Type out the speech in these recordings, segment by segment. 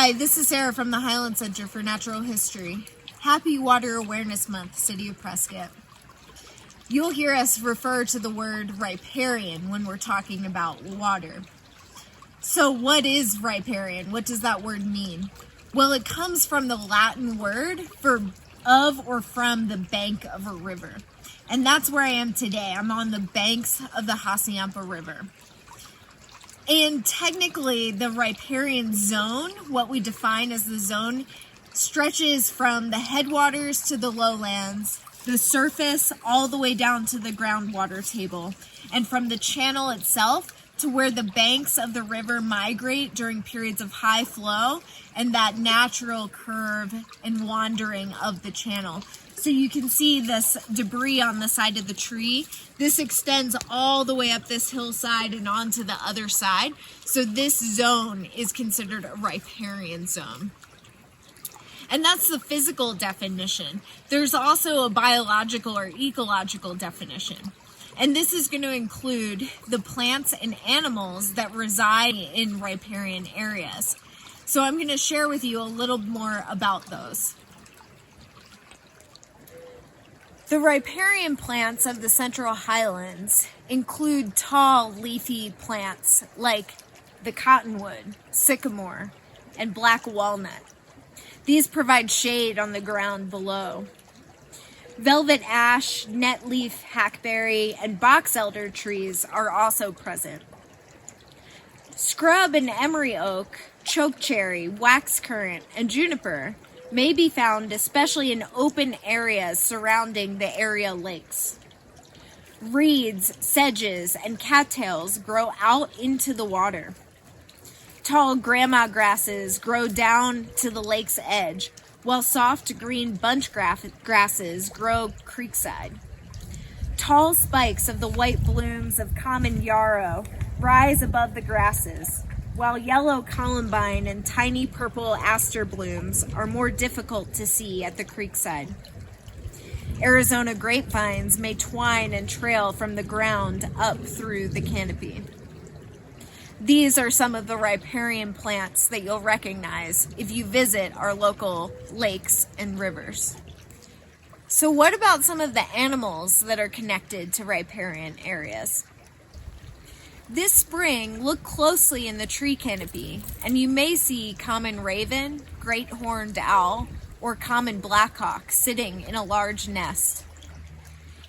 Hi, this is Sarah from the Highlands Center for Natural History. Happy Water Awareness Month, City of Prescott. You'll hear us refer to the word riparian when we're talking about water. So what is riparian? What does that word mean? Well, it comes from the Latin word for of or from the bank of a river. And that's where I am today. I'm on the banks of the Hassayampa River. And technically, the riparian zone, what we define as the zone, stretches from the headwaters to the lowlands, the surface all the way down to the groundwater table, and from the channel itself to where the banks of the river migrate during periods of high flow and that natural curve and wandering of the channel. So you can see this debris on the side of the tree. This extends all the way up this hillside and onto the other side. So this zone is considered a riparian zone. And that's the physical definition. There's also a biological or ecological definition. And this is going to include the plants and animals that reside in riparian areas. So I'm going to share with you a little more about those. The riparian plants of the Central Highlands include tall, leafy plants like the cottonwood, sycamore, and black walnut. These provide shade on the ground below. Velvet ash, netleaf hackberry, and box elder trees are also present. Scrub and emery oak, chokecherry, waxcurrant, and juniper may be found especially in open areas surrounding the area lakes. Reeds, sedges, and cattails grow out into the water. Tall grandma grasses grow down to the lake's edge, while soft green bunch grasses grow creekside. Tall spikes of the white blooms of common yarrow rise above the grasses, while yellow columbine and tiny purple aster blooms are more difficult to see at the creekside. Arizona grapevines may twine and trail from the ground up through the canopy. These are some of the riparian plants that you'll recognize if you visit our local lakes and rivers. So what about some of the animals that are connected to riparian areas? This spring, look closely in the tree canopy, and you may see common raven, great horned owl, or common blackhawk sitting in a large nest.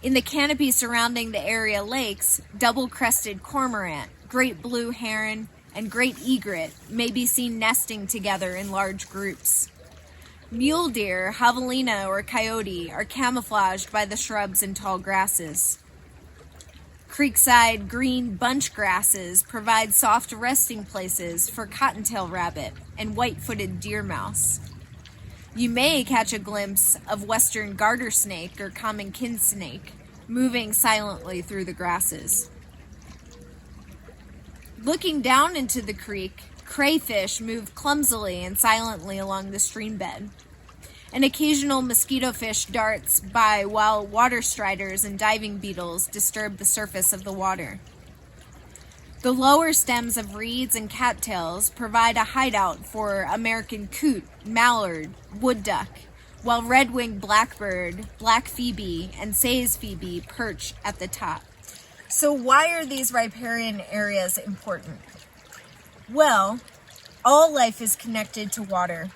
In the canopy surrounding the area lakes, double-crested cormorant, great blue heron, and great egret may be seen nesting together in large groups. Mule deer, javelina, or coyote are camouflaged by the shrubs and tall grasses. Creekside green bunch grasses provide soft resting places for cottontail rabbit and white-footed deer mouse. You may catch a glimpse of western garter snake or common kin snake moving silently through the grasses. Looking down into the creek, crayfish move clumsily and silently along the stream bed. An occasional mosquito fish darts by while water striders and diving beetles disturb the surface of the water. The lower stems of reeds and cattails provide a hideout for American coot, mallard, wood duck, while red-winged blackbird, black phoebe, and Say's phoebe perch at the top. So why are these riparian areas important? Well, all life is connected to water,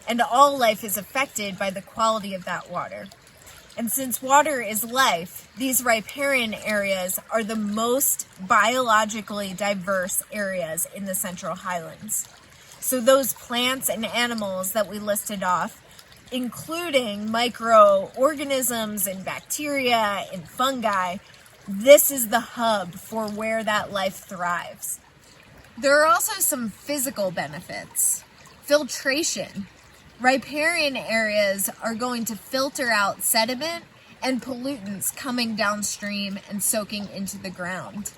and all life is affected by the quality of that water. And since water is life, these riparian areas are the most biologically diverse areas in the Central Highlands. So those plants and animals that we listed off, including microorganisms and bacteria and fungi, this is the hub for where that life thrives. There are also some physical benefits. Filtration. Riparian areas are going to filter out sediment and pollutants coming downstream and soaking into the ground.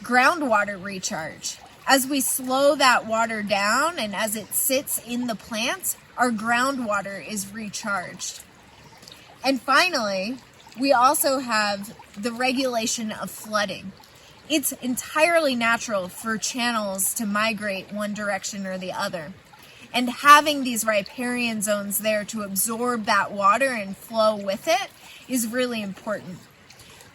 Groundwater recharge. As we slow that water down and as it sits in the plants, our groundwater is recharged. And finally, we also have the regulation of flooding. It's entirely natural for channels to migrate one direction or the other. And having these riparian zones there to absorb that water and flow with it is really important.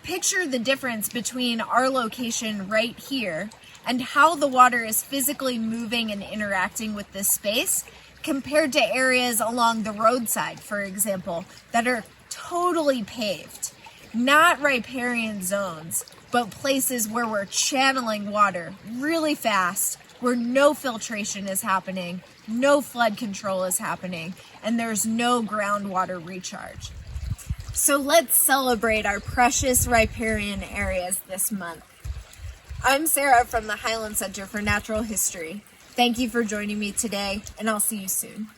Picture the difference between our location right here and how the water is physically moving and interacting with this space compared to areas along the roadside, for example, that are totally paved. Not riparian zones, but places where we're channeling water really fast, where no filtration is happening, no flood control is happening, and there's no groundwater recharge. So let's celebrate our precious riparian areas this month. I'm Sarah from the Highlands Center for Natural History. Thank you for joining me today, and I'll see you soon.